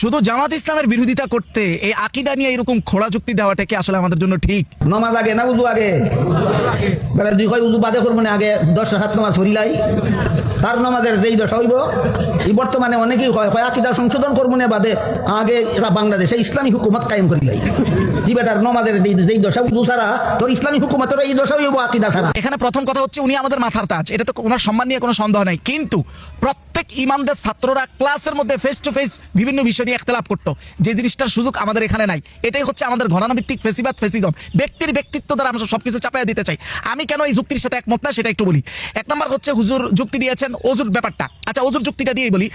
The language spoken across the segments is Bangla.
শুধু জামাত ইসলামের বিরোধিতা করতে এই আকীদা নিয়ে এরকম খোলা যুক্তি দেওয়াটা কি আসলে আমাদের জন্য ঠিক? নমাজ আগে না উজু আগে? বেলা দুই কয় উজু বাদে করবো না, আগে 10 রাকাত নামাজ পড়িলাই তার নামাজের যেই দশা হইব। এই বর্তমানে অনেকেই হয় আকীদা সংশোধন করবো না বাদে আগে এরা বাংলাদেশে ইসলামী হুকুমত কায়েম করিলাই। কি বেটার নমাজের যেই দশা উজু ছাড়া তোর ইসলামী হুকুমতের এই দশা হইব আকীদা ছাড়া। এখানে প্রথম কথা হচ্ছে উনি আমাদের মাথার তাজ, এটা তো ওনার সম্মান নিয়ে কোনো সন্দেহ নাই। কিন্তু প্রত্যেক ইমামদের ছাত্ররা ক্লাসের মধ্যে ফেস টু ফেস বিভিন্ন বিষয় নিয়ে ইখতিলাফ করতো, যে জিনিসটার সুযোগ আমাদের এখানে নাই। এটাই হচ্ছে আমাদের ঘরানাভিত্তিক ফেসিবাদ ফেসিজম। ব্যক্তির ব্যক্তিত্ব দ্বারা আমরা সবকিছু চাপাইয়া দিতে চাই। আমি কেন এই যুক্তির সাথে একমত না সেটা একটু বলি। এক নম্বর হচ্ছে হুজুর যুক্তি দিয়েছেন অজুর ব্যাপারটা। আচ্ছা, অজুর যুক্তিটা দিয়েই বলি।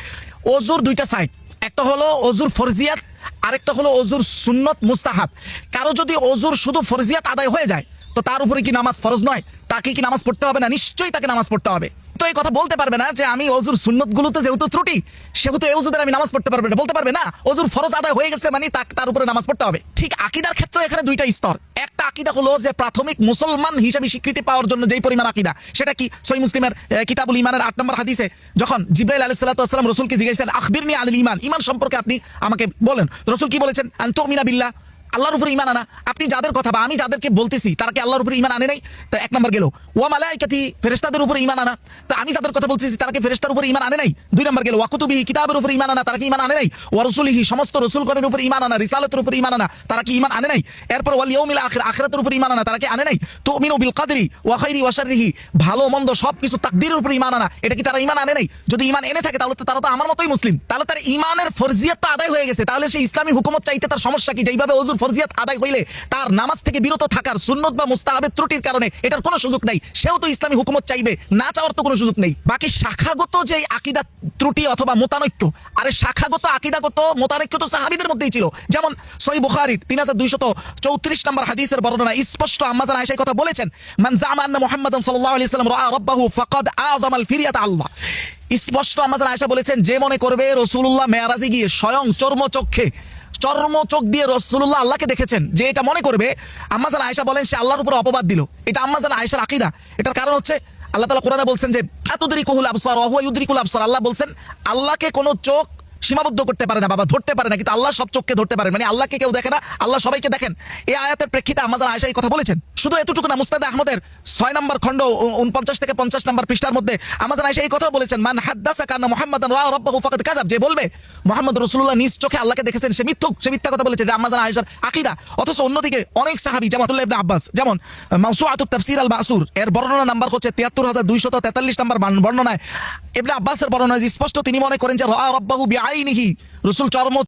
অজুর দুইটা সাইড, একটা হলো অজুর ফরজিয়াত, আরেকটা হলো অজুর সুন্নত মুস্তাহাব। কারো যদি অজুর শুধু ফরজিয়াত আদায় হয়ে যায় তো তার উপরে কি নামাজ ফরজ নয়? তাকে কি নামাজ পড়তে হবে না? নিশ্চয়ই তাকে নামাজ পড়তে হবে। তো এই কথা বলতে পারবে না যে আমি অজুর সুন্নত গুলোতে যেহেতু ত্রুটি সেহেতু এই অজুদের আমি নামাজ পড়তে পারবো না, বলতে পারবে না। অজুর ফরজ আদায় হয়ে গেছে মানে তার উপরে নামাজ পড়তে হবে। ঠিক আকীদার ক্ষেত্রে এখানে দুইটা স্তর। একটা আকীদা হলো যে প্রাথমিক মুসলমান হিসেবে স্বীকৃতি পাওয়ার জন্য যেই পরিমাণ আকীদা, সেটা কি সহিহ মুসলিমের কিতাবুল ঈমানের 8 নম্বর হাদিসে যখন জিবরাইল আলাইহিস সালাতু ওয়াস সালাম রাসূলকে জিজ্ঞাসা আখবিরনি আনিল ঈমান, ঈমান সম্পর্কে আপনি আমাকে বলেন। রাসূল কি বলেছেন? আন তুমিনা বিল্লাহ, আল্লাহর উপরে ঈমান আনা। আপনি যাদের কথা বা আমি যাদেরকে বলতেছি তারা কি আল্লাহর উপরে ঈমান আনে নাই? তো এক নম্বর গেল। ওয়া মালাইকাতি, ফেরেশতাদের উপরে ঈমান আনা। তো আমি যাদের কথা বলতেছি তারা কি ফেরেশতার উপরে ঈমান আনে নাই? দুই নম্বর গেল। ওয়া কুতুবিহি, কিতাবের উপরে ঈমান আনা, তারা কি ঈমান আনে নাই? ওয়া রাসূলিহি, সমস্ত রাসূলগণের উপরে ঈমান আনা, রিসালাতের উপরে ঈমান আনা, তারা কি ঈমান আনে নাই? এরপর ওয়াল ইয়াউমিল আখির, আখিরাতের উপরে ঈমান আনা, তারা কি আনে নাই? তুমিনু বিল কদরি ওয়া খাইরি ওয়া শাররিহি, ভালো মন্দ সবকিছু তাকদীরের উপরে ঈমান আনা, এটা কি তারা ঈমান আনে নাই? যদি ঈমান এনে থাকে তাহলে তো তারা তো আমার মতোই মুসলিম। তাহলে তার ঈমানের ফরজিয়াত তো আদায় হয়ে গেছে। তাহলে সেই ইসলামী হুকুমত চাইতে তার সমস্যা কি? যেইভাবে ওযুর ফরজিয়াত আদায় হইলে তার নামাজ থেকে বিরত থাকার সুন্নত বা মুস্তাহাবের ত্রুটির কারণে এটার কোনো সুযোগ নাই, সেও তো ইসলামী হুকুমত চাইবে, না চাওয়ার তো কোনো সুযোগ নেই। বাকি শাখাগত যে আকীদা ত্রুটি অথবা মোতানৈক্য, আরে শাখাগত আকীদাগত মোতানৈক্য তো সাহাবীদের মধ্যেই ছিল। যেমন সহিহ বুখারীর 3234 নম্বর হাদিসের বর্ণনা স্পষ্ট আম্মা জান আয়েশা কথা বলেছেন, মান জামা আন্না মুহাম্মাদান সাল্লাল্লাহু আলাইহি ওয়াসাল্লাম রাআ রাব্বাহু ফাকাদ আযামাল ফিরিয়াত আল্লাহ। স্পষ্ট আম্মা জান আয়েশা বলেছেন, যে মনে করবে রাসূলুল্লাহ মেরাজে গিয়ে স্বয়ং চর্মচোখ দিয়ে রাসূলুল্লাহ আল্লাহকে দেখেছেন, যে এটা মনে করবে, আম্মা জান আয়েশা বলেন সে আল্লাহর উপর অপবাদ দিল। এটা আম্মা জান আয়েশার আকীদা। এটার কারণ হচ্ছে আল্লাহ তাআলা কোরআনে বলছেন যে আতুদরিকুল আবসার ওয়া হুয়া ইউদরিকুল আবসার। আল্লাহ বলছেন আল্লাহকে কোনো চোখ সীমাবদ্ধ করতে পারে না, বাবা ধরতে পারে না, কিন্তু আল্লাহ সব চোখকে ধরতে পারেন। মানে আল্লাহকে কেউ দেখে না, আল্লাহ সবাইকে দেখেন। এই আয়াতের প্রেক্ষিতে আম্মা জান আয়েশা এই কথা বলেছেন। শুধু এতটুকু না, মুসনাদ আহমদের 6 নম্বর খণ্ড 49 থেকে 50 নম্বর পৃষ্ঠার মধ্যে আম্মা জান আয়েশা এই কথা বলেছেন, মান হাদ্দাসাকা আন্না মুহাম্মাদান রাআ রাব্বাহু ফাকাদ কাযাব। যে বলবে মুহাম্মদ রাসূলুল্লাহ নিজ চোখে আল্লাহকে দেখেছেন সে মিথ্যুক, সে মিথ্যা কথা বলেছে। এটা আম্মা জান আয়েশার আকীদা। অথচ অন্যদিকে অনেক সাহাবী যেমন আব্দুল্লাহ ইবনে আব্বাস, যেমন মাওসুআতুত তাফসীর আল মাসুর এর বর্ণনা নাম্বার হচ্ছে 73243 নম্বর বর্ণনায় ইবনে আব্বাসের বর্ণনা স্পষ্ট, তিনি মনে করেন যে রাআ রাব্বাহু বিআইনিহি, রাসূল